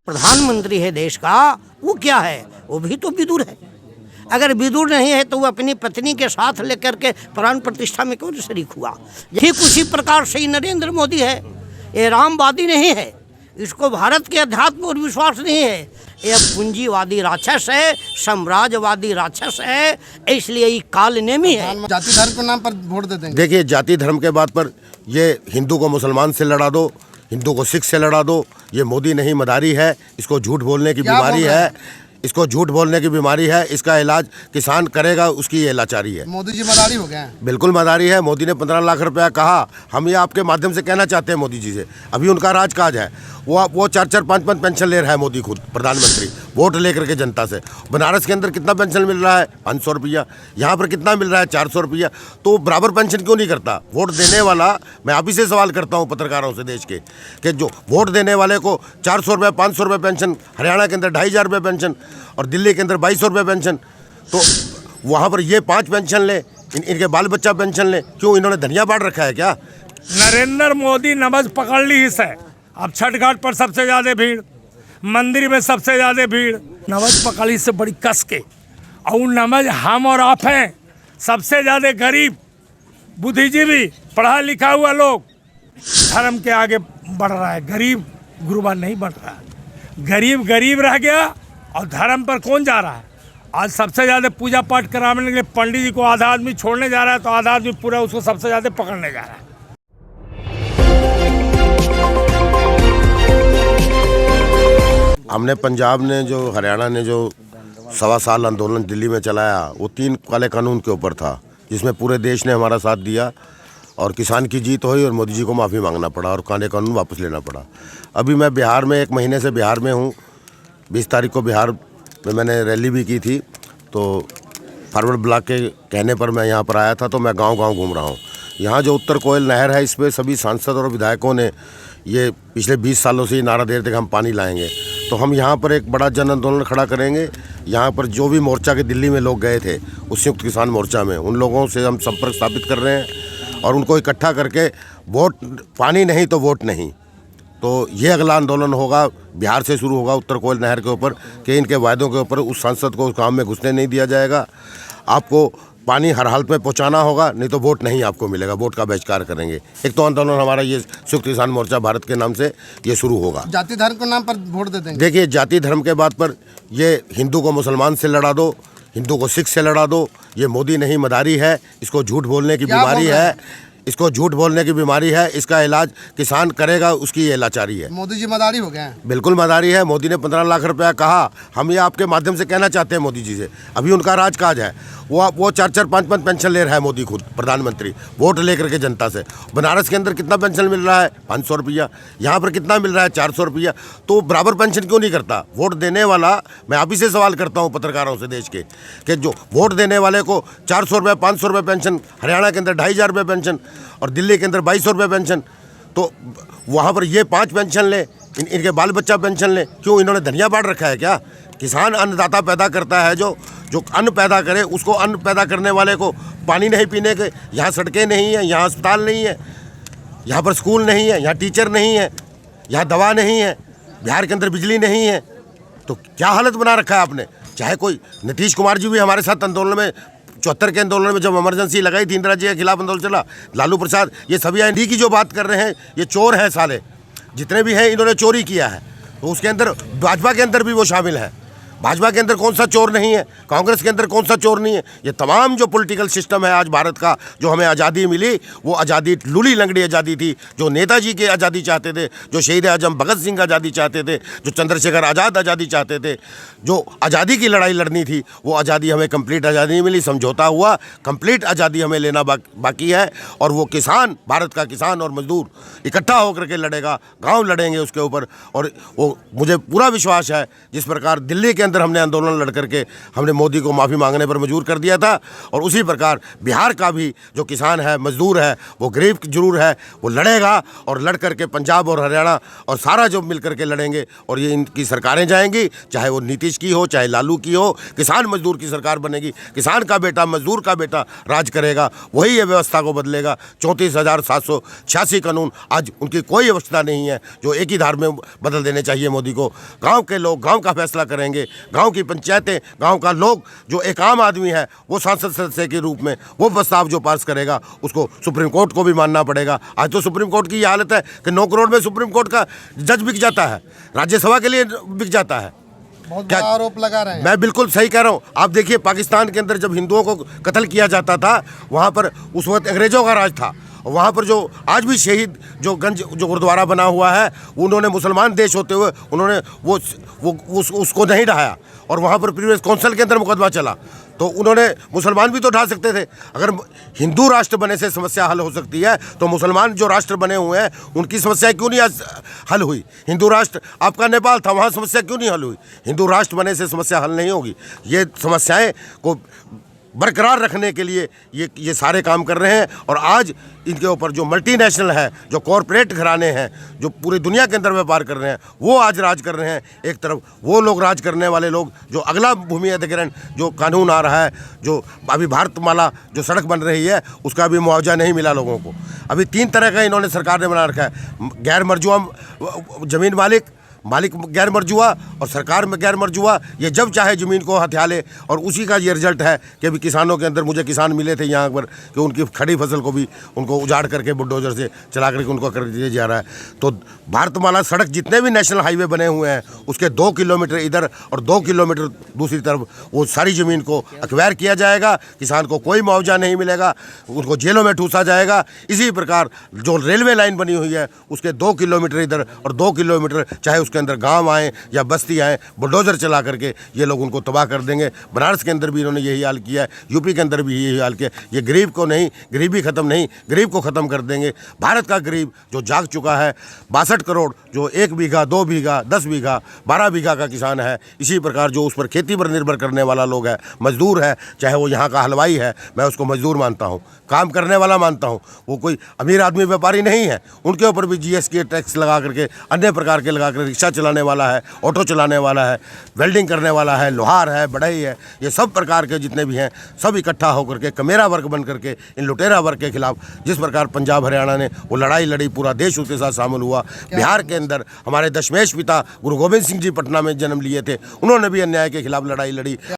प्रधानमंत्री है देश का, वो क्या है? वो भी तो विदुर है। अगर विदुर नहीं है तो वो अपनी पत्नी के साथ लेकर के प्राण प्रतिष्ठा में क्यों शरीक हुआ? ठीक उसी प्रकार से ही नरेंद्र मोदी है। ये रामवादी नहीं है, इसको भारत के अध्यात्म और विश्वास नहीं है। यह पूंजीवादी राक्षस है, साम्राज्यवादी राक्षस है, इसलिए ये कालनेमी है। जाति धर्म के नाम पर वोट देते हैं। देखिए, जाति धर्म के बात पर ये हिंदू को मुसलमान से लड़ा दो, हिंदू को सिख से लड़ा दो। ये मोदी नहीं मदारी है, इसको झूठ बोलने की बीमारी है, इसको झूठ बोलने की बीमारी है। इसका इलाज किसान करेगा, उसकी ये लाचारी है। मोदी जी मदारी हो गए हैं। बिल्कुल मदारी है। मोदी ने 15 लाख रुपया कहा। हम ये आपके माध्यम से कहना चाहते हैं मोदी जी से, अभी उनका राजकाज है, वो 4-4, 5-5 पेंशन ले रहा है मोदी खुद, प्रधानमंत्री, वोट लेकर के जनता से। बनारस के अंदर कितना पेंशन मिल रहा है? 500 रुपया। यहाँ पर कितना मिल रहा है? 400 रुपया। तो बराबर पेंशन क्यों नहीं करता? वोट देने वाला, मैं आप ही से सवाल करता हूँ पत्रकारों से देश के, कि जो वोट देने वाले को 400 रुपये, 500 रुपये पेंशन, हरियाणा के अंदर 2500 रुपये पेंशन और दिल्ली के अंदर 2200 रुपये पेंशन, तो वहाँ पर ये 5 पेंशन ले, इनके बाल बच्चा पेंशन ले। क्यों? इन्होंने धनिया बांट रखा है क्या? नरेंद्र मोदी नमाज पकड़ ली इस है। अब छठ घाट पर सबसे ज़्यादा भीड़, मंदिर में सबसे ज़्यादा भीड़, नमाज पकड़ी से बड़ी कस के। और नमाज हम और आप हैं, सबसे ज़्यादा गरीब, बुद्धिजीवी, पढ़ा लिखा हुआ लोग धर्म के आगे बढ़ रहा है। गरीब गुरुबा नहीं बढ़ रहा है। गरीब गरीब रह गया और धर्म पर कौन जा रहा है? आज सबसे ज़्यादा पूजा पाठ कराने के लिए पंडित जी को आधा आदमी छोड़ने जा रहा है, तो आधा आदमी पूरा उसको सबसे ज़्यादा पकड़ने जा रहा है। हमने पंजाब ने जो, हरियाणा ने जो 1.25 साल आंदोलन दिल्ली में चलाया, वो 3 काले कानून के ऊपर था, जिसमें पूरे देश ने हमारा साथ दिया और किसान की जीत हुई और मोदी जी को माफ़ी मांगना पड़ा और काले कानून वापस लेना पड़ा। अभी मैं बिहार में 1 महीने से बिहार में हूँ। 20 तारीख को बिहार में मैंने रैली भी की थी, तो फॉरवर्ड ब्लॉक के कहने पर मैं यहाँ पर आया था। तो मैं गाँव-गाँव घूम रहा हूँ। यहाँ जो उत्तर कोयल नहर है, इस पर सभी सांसद और विधायकों ने ये पिछले 20 सालों से नारा दे रहे थे कि हम पानी लाएंगे। तो हम यहाँ पर एक बड़ा जन आंदोलन खड़ा करेंगे। यहाँ पर जो भी मोर्चा के दिल्ली में लोग गए थे, उस संयुक्त किसान मोर्चा में, उन लोगों से हम संपर्क स्थापित कर रहे हैं और उनको इकट्ठा करके वोट, पानी नहीं तो वोट नहीं, तो ये अगला आंदोलन होगा। बिहार से शुरू होगा उत्तर कोयल नहर के ऊपर, कि इनके वायदों के ऊपर उस सांसद को उस काम में घुसने नहीं दिया जाएगा। आपको पानी हर हालत में पहुंचाना होगा, नहीं तो वोट नहीं आपको मिलेगा, वोट का बहिष्कार करेंगे। एक तो आंदोलन हमारा ये संयुक्त किसान मोर्चा भारत के नाम से ये शुरू होगा। जाति धर्म के नाम पर वोट देते हैं। देखिए, जाति धर्म के बात पर ये हिंदू को मुसलमान से लड़ा दो, हिंदू को सिख से लड़ा दो। ये मोदी नहीं मदारी है, इसको झूठ बोलने की बीमारी है, इसको झूठ बोलने की बीमारी है। इसका इलाज किसान करेगा, उसकी ये लाचारी है। मोदी जी मदारी हो गए हैं। बिल्कुल मदारी है। मोदी ने 15 लाख रुपया कहा। हम ये आपके माध्यम से कहना चाहते हैं मोदी जी से, अभी उनका राजकाज है, वो 4-4, 5-5 पेंशन ले रहा है मोदी खुद, प्रधानमंत्री, वोट लेकर के जनता से। बनारस के अंदर कितना पेंशन मिल रहा है? 500 रुपया। यहाँ पर कितना मिल रहा है? 400 रुपया। तो बराबर पेंशन क्यों नहीं करता? वोट देने वाला, मैं आप ही से सवाल करता हूँ पत्रकारों से देश के, कि जो वोट देने वाले को 400 रुपये, 500 रुपये पेंशन, हरियाणा के अंदर 2500 रुपये पेंशन और दिल्ली के अंदर 2200 रुपये पेंशन, तो वहाँ पर ये 5 पेंशन ले, इनके बाल बच्चा पेंशन ले। क्यों? इन्होंने धनिया बांट रखा है क्या? किसान अन्नदाता पैदा करता है, जो अन्न पैदा करे, उसको अन्न पैदा करने वाले को पानी नहीं पीने के, यहाँ सड़कें नहीं है, यहाँ अस्पताल नहीं है, यहाँ पर स्कूल नहीं है, यहाँ टीचर नहीं है, यहाँ दवा नहीं है, बिहार के अंदर बिजली नहीं है, तो क्या हालत बना रखा है आपने? चाहे कोई नीतीश कुमार जी भी हमारे साथ आंदोलन में, 74 के आंदोलन में जब इमरजेंसी लगाई थी, इंदिरा जी के खिलाफ आंदोलन चला, लालू प्रसाद, ये सभी एनडी की जो बात कर रहे हैं, ये चोर हैं साले, जितने भी हैं इन्होंने चोरी किया है। तो उसके अंदर भाजपा के अंदर भी वो शामिल है। भाजपा के अंदर कौन सा चोर नहीं है? कांग्रेस के अंदर कौन सा चोर नहीं है? ये तमाम जो पॉलिटिकल सिस्टम है आज भारत का, जो हमें आज़ादी मिली, वो आज़ादी लूली लंगड़ी आज़ादी थी। जो नेताजी की आज़ादी चाहते थे, जो शहीद आजम भगत सिंह आज़ादी चाहते थे, जो चंद्रशेखर आज़ाद आज़ादी चाहते थे, जो आज़ादी की लड़ाई लड़नी थी, वो आज़ादी हमें कंप्लीट आज़ादी नहीं मिली। समझौता हुआ, कंप्लीट आज़ादी हमें लेना बाकी है। और वो किसान, भारत का किसान और मजदूर इकट्ठा होकर के लड़ेगा, गाँव लड़ेंगे उसके ऊपर। और वो मुझे पूरा विश्वास है, जिस प्रकार दिल्ली के अंदर हमने आंदोलन लड़ करके हमने मोदी को माफ़ी मांगने पर मजबूर कर दिया था। और उसी प्रकार बिहार का भी जो किसान है, मजदूर है, वो गरीब जरूर है, वो लड़ेगा और लड़ करके पंजाब और हरियाणा और सारा जो मिल करके लड़ेंगे और ये इनकी सरकारें जाएंगी, चाहे वो नीतीश की हो, चाहे लालू की हो। किसान मजदूर की सरकार बनेगी, किसान का बेटा, मजदूर का बेटा राज करेगा, वही ये व्यवस्था को बदलेगा। 34,786 कानून आज उनकी कोई अवस्था नहीं है जो एक ही धार में बदल देने चाहिए मोदी को। गांव के लोग गांव का फैसला करेंगे, गांव की पंचायतें, गांव का लोग, जो एक आम आदमी है वो सांसद सदस्य के रूप में वो प्रस्ताव जो पास करेगा उसको सुप्रीम कोर्ट को भी मानना पड़ेगा। आज तो सुप्रीम कोर्ट की ये हालत है कि 9 करोड़ में सुप्रीम कोर्ट का जज बिक जाता है, राज्यसभा के लिए बिक जाता है। बहुत बड़ा आरोप लगा रहे हैं। मैं बिल्कुल सही कह रहा हूँ। आप देखिए, पाकिस्तान के अंदर जब हिंदुओं को कत्ल किया जाता था, वहाँ पर उस वक्त अंग्रेजों का राज था। वहाँ पर जो आज भी शहीद जो गंज जो गुरुद्वारा बना हुआ है, उन्होंने मुसलमान देश होते हुए उन्होंने उसको नहीं ढहाया और वहाँ पर प्रीवियस काउंसिल के अंदर मुकदमा चला। तो उन्होंने मुसलमान भी तो ढा सकते थे। अगर हिंदू राष्ट्र बने से समस्या हल हो सकती है तो मुसलमान जो राष्ट्र बने हुए हैं उनकी समस्या क्यों नहीं हल हुई? हिंदू राष्ट्र आपका नेपाल था, वहाँ समस्या क्यों नहीं हल हुई? हिंदू राष्ट्र बने से समस्या हल नहीं होगी। ये समस्याएं को बरकरार रखने के लिए ये सारे काम कर रहे हैं। और आज इनके ऊपर जो मल्टीनेशनल है, जो कॉरपोरेट घराने हैं, जो पूरी दुनिया के अंदर व्यापार कर रहे हैं, वो आज राज कर रहे हैं। एक तरफ वो लोग राज करने वाले लोग, जो अगला भूमि अधिग्रहण जो कानून आ रहा है, जो अभी भारतमाला जो सड़क बन रही है, उसका भी मुआवजा नहीं मिला लोगों को। अभी 3 तरह का इन्होंने सरकार ने बना रखा है, गैर मरजुआ जमीन मालिक गैर मरजुआ और सरकार में गैर मरजुआ। ये जब चाहे ज़मीन को हथिया ले और उसी का ये रिजल्ट है कि अभी किसानों के अंदर, मुझे किसान मिले थे यहाँ पर, कि उनकी खड़ी फसल को भी उनको उजाड़ करके बुलडोजर से चला करके उनको कर दिया जा रहा है। तो भारतमाला सड़क जितने भी नेशनल हाईवे बने हुए हैं उसके 2 किलोमीटर इधर और 2 किलोमीटर दूसरी तरफ वो सारी ज़मीन को एक्वायर किया जाएगा। किसान को कोई मुआवजा नहीं मिलेगा, उनको जेलों में ठूसा जाएगा। इसी प्रकार जो रेलवे लाइन बनी हुई है उसके 2 किलोमीटर इधर और 2 किलोमीटर, चाहे उसके अंदर गांव आए या बस्ती आए, बुलडोजर चला करके ये लोग उनको तबाह कर देंगे। बनारस के अंदर भी इन्होंने यही हाल किया है, यूपी के अंदर भी यही हाल किया। ये गरीब को नहीं, गरीबी ख़त्म नहीं, गरीब को ख़त्म कर देंगे। भारत का गरीब जो जाग चुका है, 62 करोड़, जो 1 बीघा, 2 बीघा, 10 बीघा, 12 बीघा का किसान है। इसी प्रकार जो उस पर खेती पर निर्भर करने वाला लोग है, मजदूर है, चाहे वो यहाँ का हलवाई है, मैं उसको मजदूर मानता हूँ, काम करने वाला मानता हूँ। वो कोई अमीर आदमी व्यापारी नहीं है। उनके ऊपर भी GST टैक्स लगा करके, अन्य प्रकार के लगा कर, रिक्शा चलाने वाला है, ऑटो चलाने वाला है, वेल्डिंग करने वाला है, लोहार है, बढ़ई है, ये सब प्रकार के जितने भी हैं सब इकट्ठा होकर के कमेरा वर्ग बन करके इन लुटेरा वर्ग के खिलाफ जिस प्रकार पंजाब हरियाणा ने वो लड़ाई लड़ी, पूरा देश उसके साथ शामिल हुआ। बिहार के अंदर हमारे दशमेश पिता गुरु गोविंद सिंह जी पटना में जन्म लिए थे, उन्होंने भी अन्याय के खिलाफ लड़ाई लड़ी।